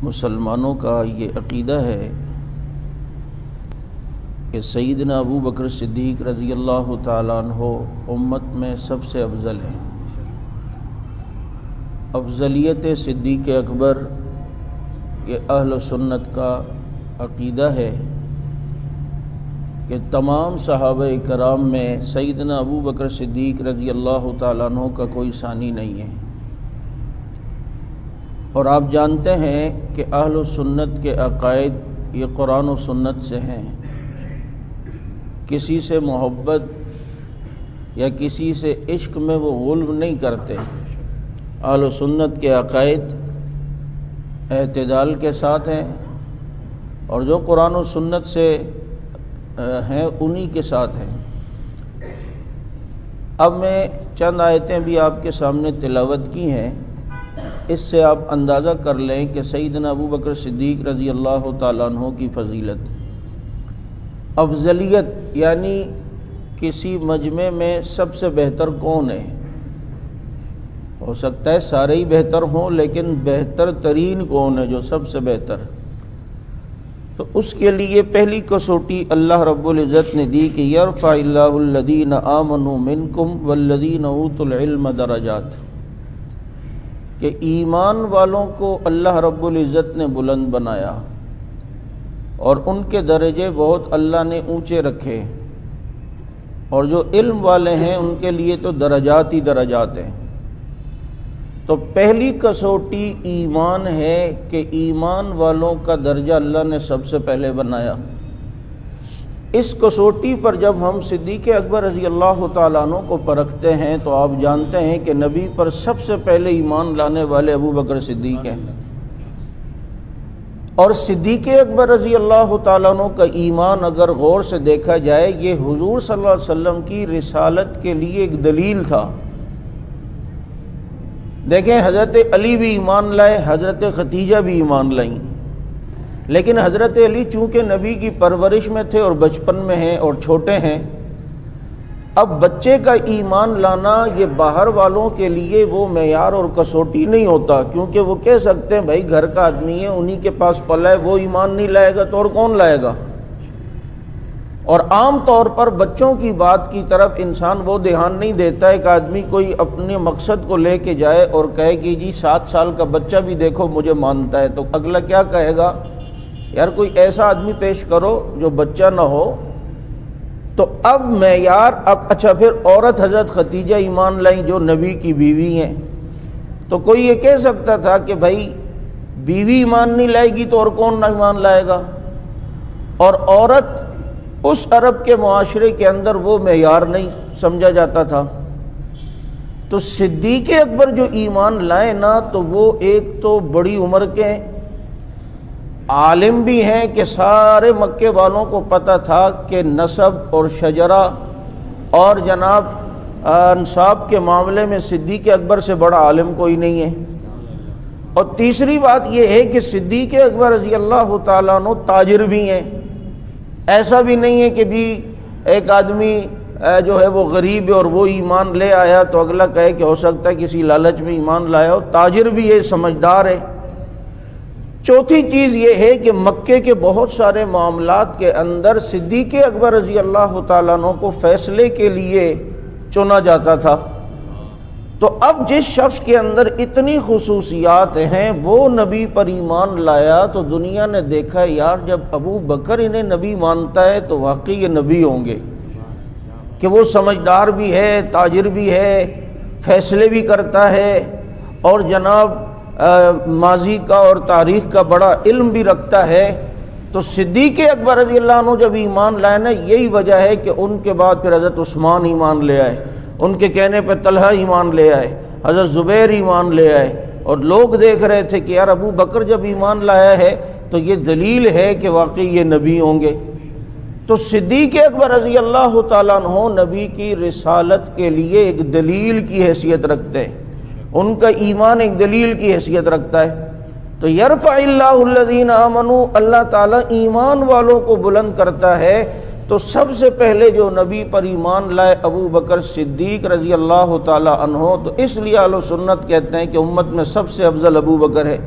مسلمانوں کا یہ عقیدہ ہے کہ سیدنا ابو بکر صدیق رضی اللہ تعالیٰ عنہ امت میں سب سے افضل ہیں۔ افضلیت صدیق اکبر یہ اہل سنت کا عقیدہ ہے کہ تمام صحابہ کرام میں سیدنا ابو بکر صدیق رضی اللہ تعالیٰ عنہ کا کوئی ثانی نہیں ہے۔ اور آپ جانتے ہیں کہ اہل سنت کے عقائد یہ قرآن و سنت سے ہیں۔ کسی سے محبت یا کسی سے عشق میں وہ غلو نہیں کرتے۔ اہل سنت کے عقائد اعتدال کے ساتھ ہیں اور جو قرآن و سنت سے ہیں انہی کے ساتھ ہیں۔ اب میں چند آیتیں بھی آپ کے سامنے تلاوت کی ہیں، اس سے آپ اندازہ کر لیں کہ سیدنا ابو بکر صدیق رضی اللہ تعالیٰ عنہ کی فضیلت۔ افضلیت یعنی کسی مجمع میں سب سے بہتر کون ہے؟ ہو سکتا ہے سارے ہی بہتر ہوں، لیکن بہتر ترین کون ہے جو سب سے بہتر؟ تو اس کے لیے پہلی کسوٹی اللہ رب العزت نے دی کہ یرفع اللہ الذین آمنوا منکم والذین اوتوا العلم درجات، کہ ایمان والوں کو اللہ رب العزت نے بلند بنایا اور ان کے درجے بہت اللہ نے اونچے رکھے، اور جو علم والے ہیں ان کے لیے تو درجات ہی درجات ہیں۔ تو پہلی کسوٹی ایمان ہے کہ ایمان والوں کا درجہ اللہ نے سب سے پہلے بنایا۔ اس کسوٹی پر جب ہم صدیق اکبر رضی اللہ تعالیٰ عنہ کو پرکھتے ہیں تو آپ جانتے ہیں کہ نبی پر سب سے پہلے ایمان لانے والے ابو بکر صدیق ہیں، اور صدیق اکبر رضی اللہ تعالیٰ عنہ کا ایمان اگر غور سے دیکھا جائے یہ حضور صلی اللہ علیہ وسلم کی رسالت کے لیے ایک دلیل تھا۔ دیکھیں حضرت علی بھی ایمان لائے، حضرت ختیجہ بھی ایمان لائیں، لیکن حضرت علی چونکہ نبی کی پرورش میں تھے اور بچپن میں ہیں اور چھوٹے ہیں، اب بچے کا ایمان لانا یہ باہر والوں کے لیے وہ معیار اور کسوٹی نہیں ہوتا، کیونکہ وہ کہہ سکتے ہیں بھائی گھر کا آدمی ہے، انہی کے پاس پلا ہے، وہ ایمان نہیں لائے گا تو اور کون لائے گا؟ اور عام طور پر بچوں کی بات کی طرف انسان وہ دھیان نہیں دیتا ہے کہ آدمی کوئی اپنے مقصد کو لے کے جائے اور کہے کہ جی 7 سال کا بچہ بھی دیکھو مجھے مانتا ہے، تو اگلا کیا کہے گا؟ یار کوئی ایسا آدمی پیش کرو جو بچہ نہ ہو۔ تو اب معیار اچھا پھر عورت حضرت ختیجہ ایمان لائیں جو نبی کی بیوی ہیں، تو کوئی یہ کہہ سکتا تھا کہ بھائی بیوی ایمان نہیں لائے گی تو اور کون نہ ایمان لائے گا؟ اور عورت اس عرب کے معاشرے کے اندر وہ معیار نہیں سمجھا جاتا تھا۔ تو صدیق اکبر جو ایمان لائے نا تو وہ ایک تو بڑی عمر کے عالم بھی ہیں کہ سارے مکے والوں کو پتہ تھا کہ نسب اور شجرہ اور جناب انساب کے معاملے میں صدیق اکبر سے بڑا عالم کوئی نہیں ہے۔ اور تیسری بات یہ ہے کہ صدیق اکبر رضی اللہ تعالیٰ عنہ تاجر بھی ہیں، ایسا بھی نہیں ہے کہ بھی ایک آدمی جو ہے وہ غریب ہے اور وہ ایمان لے آیا تو اگلا کہے کہ ہو سکتا ہے کسی لالچ میں ایمان لایا ہو، تاجر بھی ہے، سمجھدار ہے۔ چوتھی چیز یہ ہے کہ مکے کے بہت سارے معاملات کے اندر صدیق اکبر رضی اللہ تعالیٰ عنہ کو فیصلے کے لیے چنا جاتا تھا۔ تو اب جس شخص کے اندر اتنی خصوصیات ہیں وہ نبی پر ایمان لایا تو دنیا نے دیکھا یار جب ابو بکر انہیں نبی مانتا ہے تو واقعی یہ نبی ہوں گے، کہ وہ سمجھدار بھی ہے، تاجر بھی ہے، فیصلے بھی کرتا ہے، اور جناب ماضی کا اور تاریخ کا بڑا علم بھی رکھتا ہے۔ تو صدیق اکبر رضی اللہ عنہ جب ایمان لائے نا یہی وجہ ہے کہ ان کے بعد پھر حضرت عثمان ایمان لے آئے، ان کے کہنے پہ طلحہ ایمان لے آئے، حضرت زبیر ایمان لے آئے، اور لوگ دیکھ رہے تھے کہ یار ابو بکر جب ایمان لایا ہے تو یہ دلیل ہے کہ واقعی یہ نبی ہوں گے۔ تو صدیق اکبر رضی اللہ تعالیٰ عنہ نبی کی رسالت کے لیے ایک دلیل کی حیثیت رکھتے ہیں، ان کا ایمان ایک دلیل کی حیثیت رکھتا ہے۔ تو یرفع اللہ الذین آمنوا، اللہ تعالیٰ ایمان والوں کو بلند کرتا ہے، تو سب سے پہلے جو نبی پر ایمان لائے ابو بکر صدیق رضی اللہ تعالی عنہ، تو اس لیے اہل سنت کہتے ہیں کہ امت میں سب سے افضل ابو بکر ہے۔